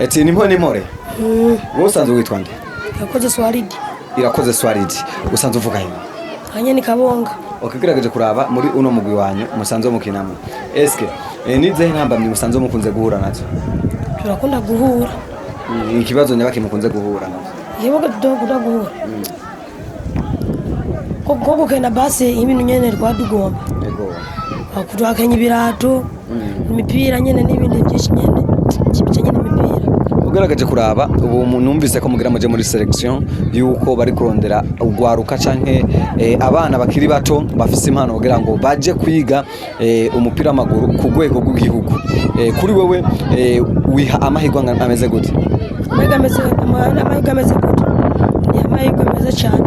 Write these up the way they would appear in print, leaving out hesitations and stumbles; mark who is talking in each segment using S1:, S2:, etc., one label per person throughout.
S1: eti ni more wowe usanzwe witwa nde?
S2: Irakoze Swaridi.
S1: Irakoze Swaridi usanzwe uvuga he?
S2: Hanye ni Kabonga.
S1: Okigerageje kuraba muri uno mugwi wanyu musanzwe mukinamo eske nize ntambamye musanzwe mukunze guhura nazo?
S2: Turakunda guhura.
S1: Ikibazo nyabaki mukunze guhura nazo?
S2: Yeboga tudakunda guhura. Koko kena base ibintu nyene rwadugomba.
S1: Yego.
S2: Akudakanya ibirato, imipira nyene n'ibindi byinshi nyene. Kibice nyene imipira.
S1: Ugaragaje kuraba ubu numvise ko mugira muje muri selection yuko bari kurondera ugwaruka canke abana bakiri bato bafise impano kugira ngo baje kwiga umupira w'amaguru ku rwego rw'igihugu. Kuri wewe wiha amahirwe ameze gute?
S2: Amahirwe ameze gute? Ni amahirwe meza cyane.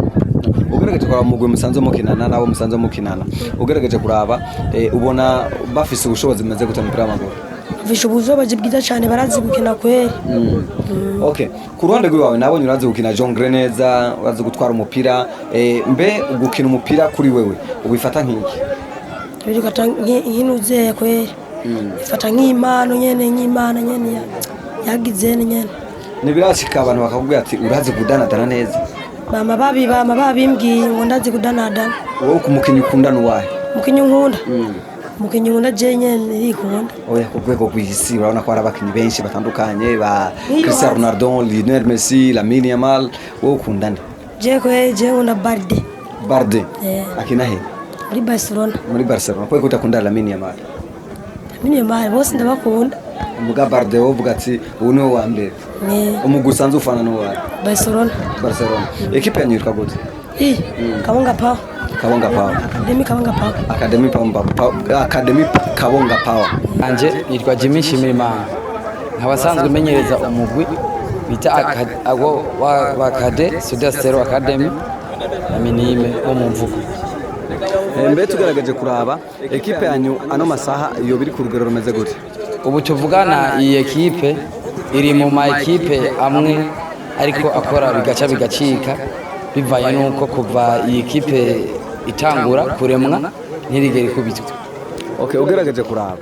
S1: Ugaragaje kuraba mugwe musanzwe mukinana nabo musanzwe mukinana. Ugaragaje kuraba ubona bafise ubushobozi bumeze gute mu mupira w'amaguru?
S2: Visho buzobaje bwiza cyane barazi gukina kweri.
S1: Okay. Ku ruhande rwawe nabonye urazi gukina jongre neza, urazi gutwara umupira. Mbe gukina umupira kuri wewe ubifata nk'iki?
S2: Birikata nk'inuzeye kweri. Ifata nk'impano nyene yagize nyene.
S1: Nibirashika abantu bakakubwira ati urazi kudanadana neza.
S2: Mama babimbwiye ngo ndazi kudanadana.
S1: Wowe kumukinyi ukundana uwahe?
S2: Mukinyi nkunda. Mukinyi nkunda je nyene irikunda.
S1: Oya ku rwego rw'isi urabona ko hari abakinyi benshi batandukanye ba Cristiano Ronaldo, Lionel Messi, Lamine Yamal, wowe ukundana?
S2: Je nkunda Balde.
S1: Balde. Akina he?
S2: Muri Barcelona.
S1: Muri Barcelona. Kwa utakunda Lamine Yamal?
S2: Lamine Yamal bose ndabakunda.
S1: Umuga Balde wovuga ati ubu niwe wa mbere. Umugusanze ufana no wa
S2: Barcelona.
S1: Ekipe yanyu yitwa gute?
S2: Kabonga Power.
S1: Kabonga Power. Academy Kabonga Power.
S3: Anje yitwa Jimmy Shimirimana. Nkabasanzwe menyereza umugwi bita wa Kade Sudastero Academy na Minime wo mu mvugo.
S1: Mbe tugaragaje kuraba ekipe yanyu ano masaha iyo biri ku rugero rumeze gute?
S3: Ubu tuvugana iyi ekipe iri mu ma ekipe amwe ariko akora bigaca bigacika bivaye nuko kuva iyi ekipe itangura kuremwa ntirigere kubitwa.
S1: Okay, ugaragaje kuraba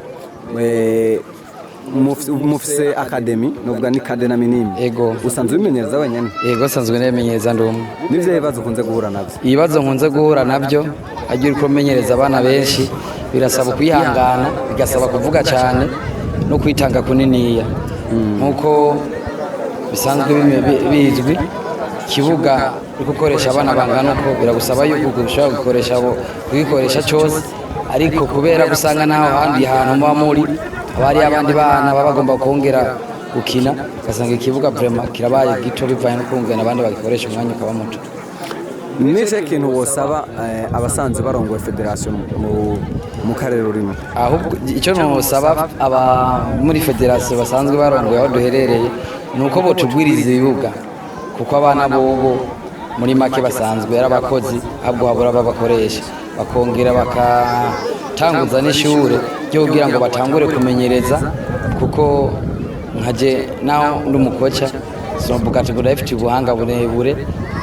S1: mufise academy novuga ni Kade na Minime.
S3: Ego.
S1: Usanzwe bimenyereza wenyene?
S3: Ego sanzwe nemenyereza ndumwe.
S1: Nivyo bibazo kunze guhura navyo?
S3: Ibibazo nkunze guhura navyo agira uko menyereza abana benshi birasaba kwihangana bigasaba kuvuga cyane no kwitanga kuniniya. Nkuko bisanzwe bizwi kibuga gukoresha abana bangana uko biragusaba yuko ushobora gukoresha cyose ariko kubera gusanga naho handi hantu muba muri abari abandi bana baba bagomba kongera gukina gasanga ikibuga vraiment kirabaye gito bivaye no kungana abandi bagikoresha umwanya ukaba muto.
S1: Nice kintu wosaba abasanzwe barongoye federation mu karere urimo?
S3: Ahubwo icyo nosaba aba muri federation basanzwe barongoye aho duherereye nuko bo tugwiriza ibibuga kuko abana bobo muri make basanzwe ari abakozi ahubwo habura babakoresha bakongera bakatanguza n'ishure ryo kugira ngo batangure kumenyereza kuko nkaje naho ndi umukoca sombuka ati budafite ubuhanga burebure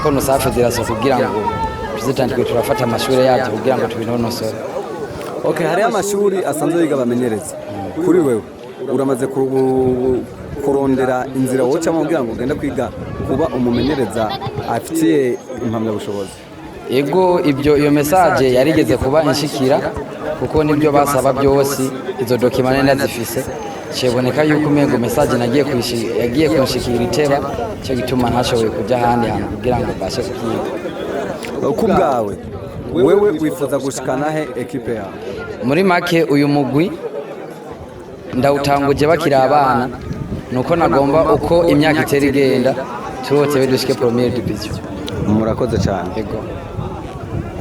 S3: ko no sa federation kugira ngo tuzitandike turafata amashuri yabyo kugira ngo tubinonosore.
S1: Okay, hari amashuri asanzwe yiga bamenyereza. Kuri wewe uramaze kurondera inzira woca mu kugira ngo ugende kwiga kuba umumenyereza afitiye impamya bushobozi?
S3: Ego iyo message yarigeze kuba inshikira kuko nibyo basaba byose izo document ndazifise cyeboneka yuko umengo message yagiye kunshikira iteba cyo gituma ntashoboye kujya handi hantu kugira ngo bashe kukiga.
S1: Kubgawe wewe wifuza gushikana he ekipe yawe?
S3: Muri make uyu mugwi ndawutanguje bakira abana nuko nagomba uko imyaka itera igenda turote bedushike premier division.
S1: Murakoze cyane.
S3: Ego.